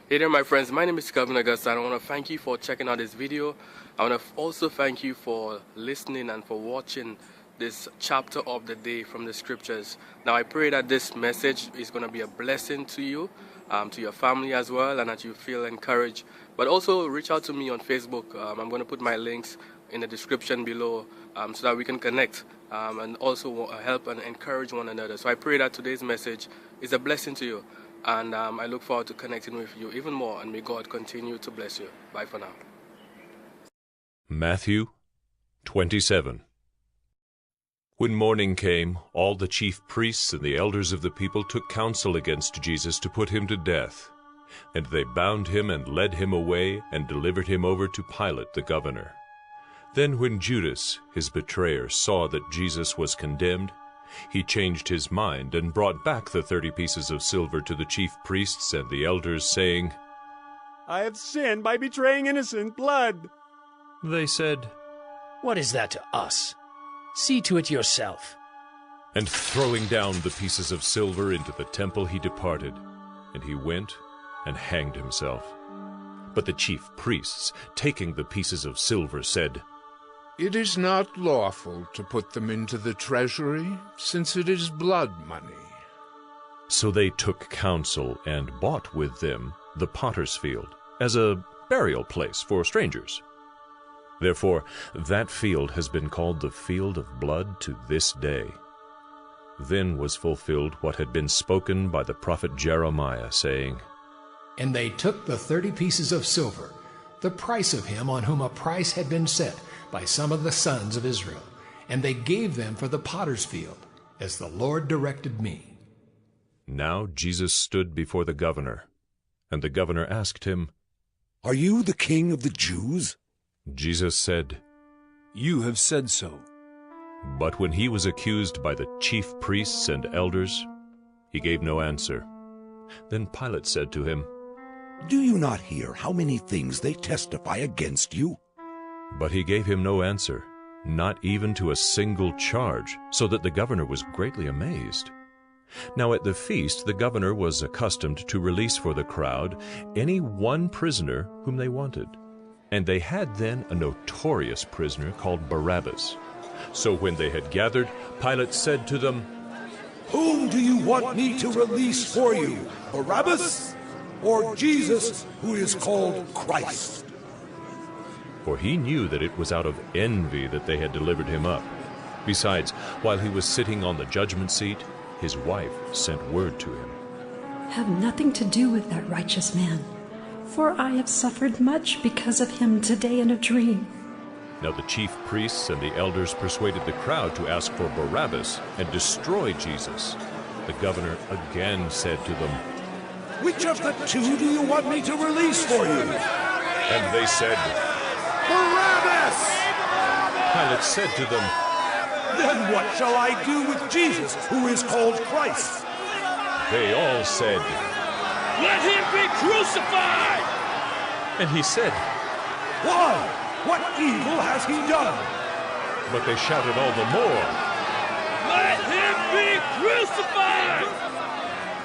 Hey there my friends, my name is Calvin Augusta and I want to thank you for checking out this video. I want to also thank you for listening and for watching this chapter of the day from the scriptures. Now I pray that this message is going to be a blessing to you, to your family as well, and that you feel encouraged. But also reach out to me on Facebook. I'm going to put my links in the description below so that we can connect and also help and encourage one another. So I pray that today's message is a blessing to you. And I look forward to connecting with you even more, and may God continue to bless you. Bye for now. Matthew 27. When morning came, all the chief priests and the elders of the people took counsel against Jesus to put him to death. And they bound him and led him away and delivered him over to Pilate the governor. Then when Judas, his betrayer, saw that Jesus was condemned, he changed his mind and brought back the 30 pieces of silver to the chief priests and the elders, saying, I have sinned by betraying innocent blood. They said, What is that to us? See to it yourself. And throwing down the pieces of silver into the temple, he departed, and he went and hanged himself. But the chief priests, taking the pieces of silver, said, It is not lawful to put them into the treasury, since it is blood money. So they took counsel and bought with them the potter's field, as a burial place for strangers. Therefore that field has been called the field of blood to this day. Then was fulfilled what had been spoken by the prophet Jeremiah, saying, And they took the 30 pieces of silver, the price of him on whom a price had been set by some of the sons of Israel, and they gave them for the potter's field, as the Lord directed me. Now Jesus stood before the governor, and the governor asked him, Are you the king of the Jews? Jesus said, You have said so. But when he was accused by the chief priests and elders, he gave no answer. Then Pilate said to him, Do you not hear how many things they testify against you? But he gave him no answer, not even to a single charge, so that the governor was greatly amazed. Now at the feast the governor was accustomed to release for the crowd any one prisoner whom they wanted. And they had then a notorious prisoner called Barabbas. So when they had gathered, Pilate said to them, Whom do you want me to release for you, Barabbas or Jesus, who is called Christ? For he knew that it was out of envy that they had delivered him up. Besides, while he was sitting on the judgment seat, his wife sent word to him, Have nothing to do with that righteous man, for I have suffered much because of him today in a dream. Now the chief priests and the elders persuaded the crowd to ask for Barabbas and destroy Jesus. The governor again said to them, Which of the two do you want me to release for you? And they said, Barabbas! Pilate said to them, Then what shall I do with Jesus, who is called Christ? They all said, Let him be crucified! And he said, Why? What evil has he done? But they shouted all the more, Let him be crucified!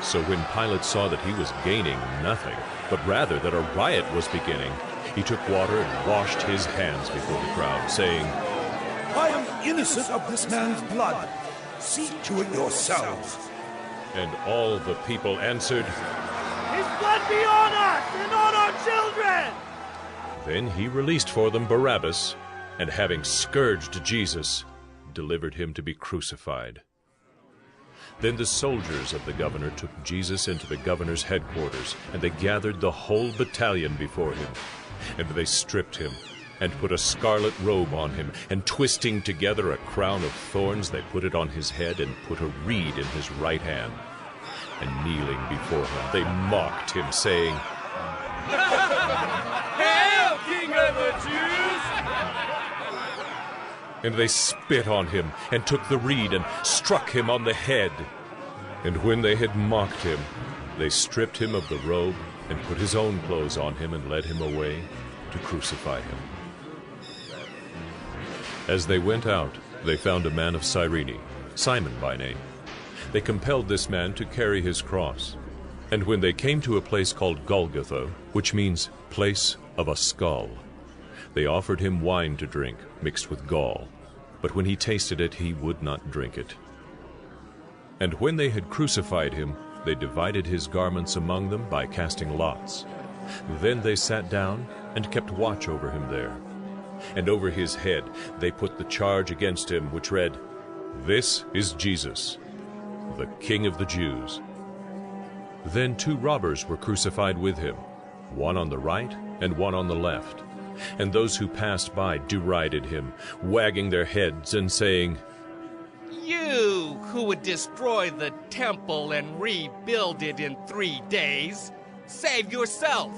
So when Pilate saw that he was gaining nothing, but rather that a riot was beginning, he took water and washed his hands before the crowd, saying, I am innocent of this man's blood. See to it yourselves. And all the people answered, His blood be on us and on our children! Then he released for them Barabbas, and having scourged Jesus, delivered him to be crucified. Then the soldiers of the governor took Jesus into the governor's headquarters, and they gathered the whole battalion before him. And they stripped him, and put a scarlet robe on him, and twisting together a crown of thorns, they put it on his head, and put a reed in his right hand. And kneeling before him, they mocked him, saying, Hail, King of the Jews! And they spit on him, and took the reed, and struck him on the head. And when they had mocked him, they stripped him of the robe, and put his own clothes on him, and led him away to crucify him. As they went out, they found a man of Cyrene, Simon by name. They compelled this man to carry his cross. And when they came to a place called Golgotha, which means place of a skull, they offered him wine to drink, mixed with gall. But when he tasted it, he would not drink it. And when they had crucified him, they divided his garments among them by casting lots. Then they sat down and kept watch over him there. And over his head they put the charge against him, which read, "This is Jesus, the King of the Jews." Then 2 robbers were crucified with him, one on the right and one on the left. And those who passed by derided him, wagging their heads and saying, "You who would destroy the temple and rebuild it in 3 days, save yourself.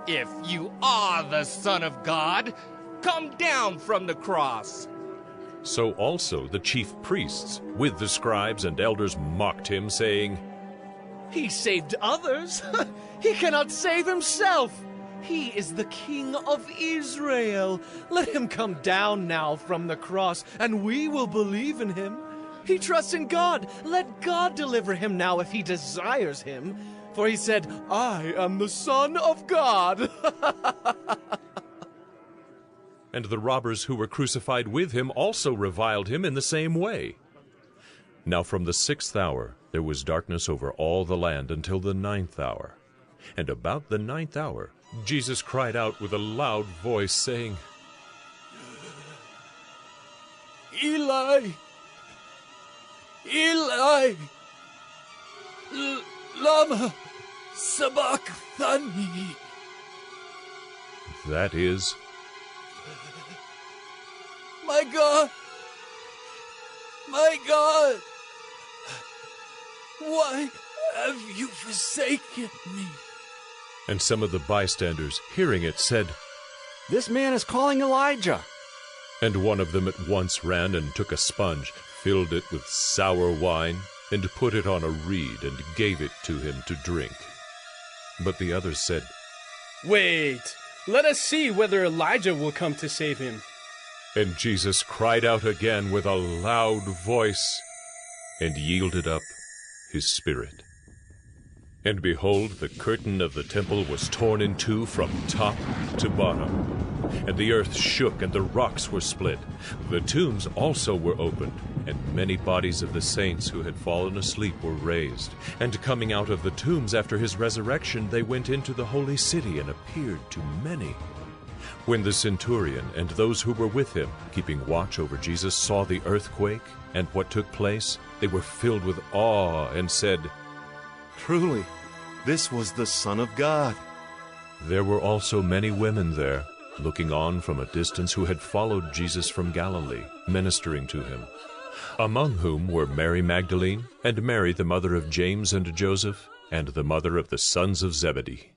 If you are the Son of God, come down from the cross." So also the chief priests with the scribes and elders mocked him, saying, He saved others. He cannot save himself. He is the King of Israel. Let him come down now from the cross, and we will believe in him. He trusts in God. Let God deliver him now if he desires him. For he said, "I am the Son of God." And the robbers who were crucified with him also reviled him in the same way. Now from the 6th hour there was darkness over all the land until the 9th hour. And about the 9th hour Jesus cried out with a loud voice, saying, Eli, Eli, lama sabachthani. That is, My God, why have you forsaken me? and some of the bystanders, hearing it, said, This man is calling Elijah. And one of them at once ran and took a sponge, filled it with sour wine, and put it on a reed, and gave it to him to drink. But the others said, Wait, let us see whether Elijah will come to save him. And Jesus cried out again with a loud voice, and yielded up his spirit. And behold, the curtain of the temple was torn in two from top to bottom. And the earth shook, and the rocks were split. The tombs also were opened, and many bodies of the saints who had fallen asleep were raised. And coming out of the tombs after his resurrection, they went into the holy city and appeared to many. When the centurion and those who were with him, keeping watch over Jesus, saw the earthquake and what took place, they were filled with awe and said, Truly, this was the Son of God. There were also many women there, looking on from a distance, who had followed Jesus from Galilee, ministering to him, among whom were Mary Magdalene, and Mary the mother of James and Joseph, and the mother of the sons of Zebedee.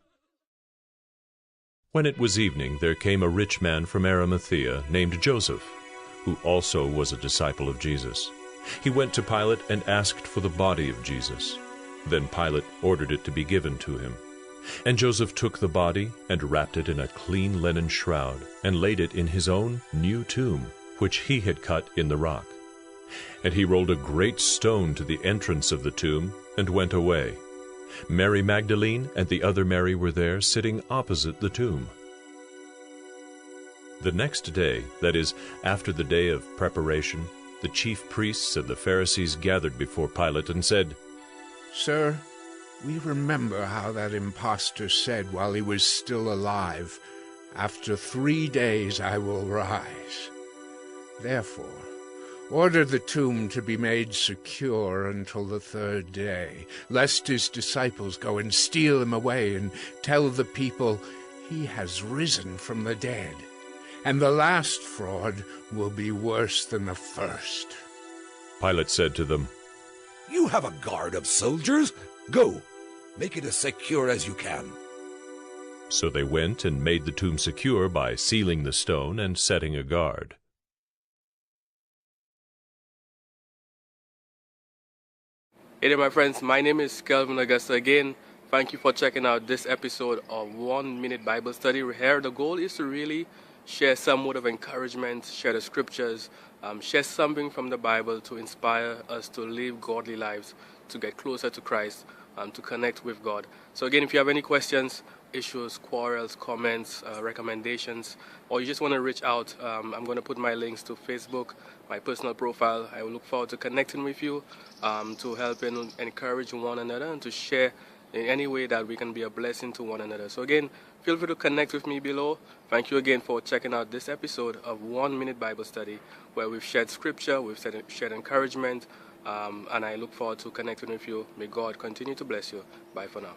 When it was evening, there came a rich man from Arimathea, named Joseph, who also was a disciple of Jesus. He went to Pilate and asked for the body of Jesus. Then Pilate ordered it to be given to him. And Joseph took the body and wrapped it in a clean linen shroud, and laid it in his own new tomb, which he had cut in the rock. And he rolled a great stone to the entrance of the tomb, and went away. Mary Magdalene and the other Mary were there, sitting opposite the tomb. The next day, that is, after the day of preparation, the chief priests and the Pharisees gathered before Pilate and said, Sir, we remember how that impostor said while he was still alive, After 3 days I will rise. Therefore, order the tomb to be made secure until the 3rd day, lest his disciples go and steal him away and tell the people, He has risen from the dead. And the last fraud will be worse than the first. Pilate said to them, You have a guard of soldiers. Go, make it as secure as you can. So they went and made the tomb secure by sealing the stone and setting a guard. Hey there, my friends. My name is Kelvin Augusta again. Thank you for checking out this episode of 1 Minute Bible Study. Here, the goal is to really share some word of encouragement, share the scriptures, share something from the Bible to inspire us to live godly lives, to get closer to Christ, to connect with God. So again, if you have any questions, issues, quarrels, comments, recommendations, or you just want to reach out, I'm going to put my links to Facebook, my personal profile. I will look forward to connecting with you, to help and encourage one another, and to share in any way that we can be a blessing to one another. So again, feel free to connect with me below. Thank you again for checking out this episode of 1 Minute Bible Study, where we've shared scripture, we've shared encouragement, and I look forward to connecting with you. May God continue to bless you. Bye for now.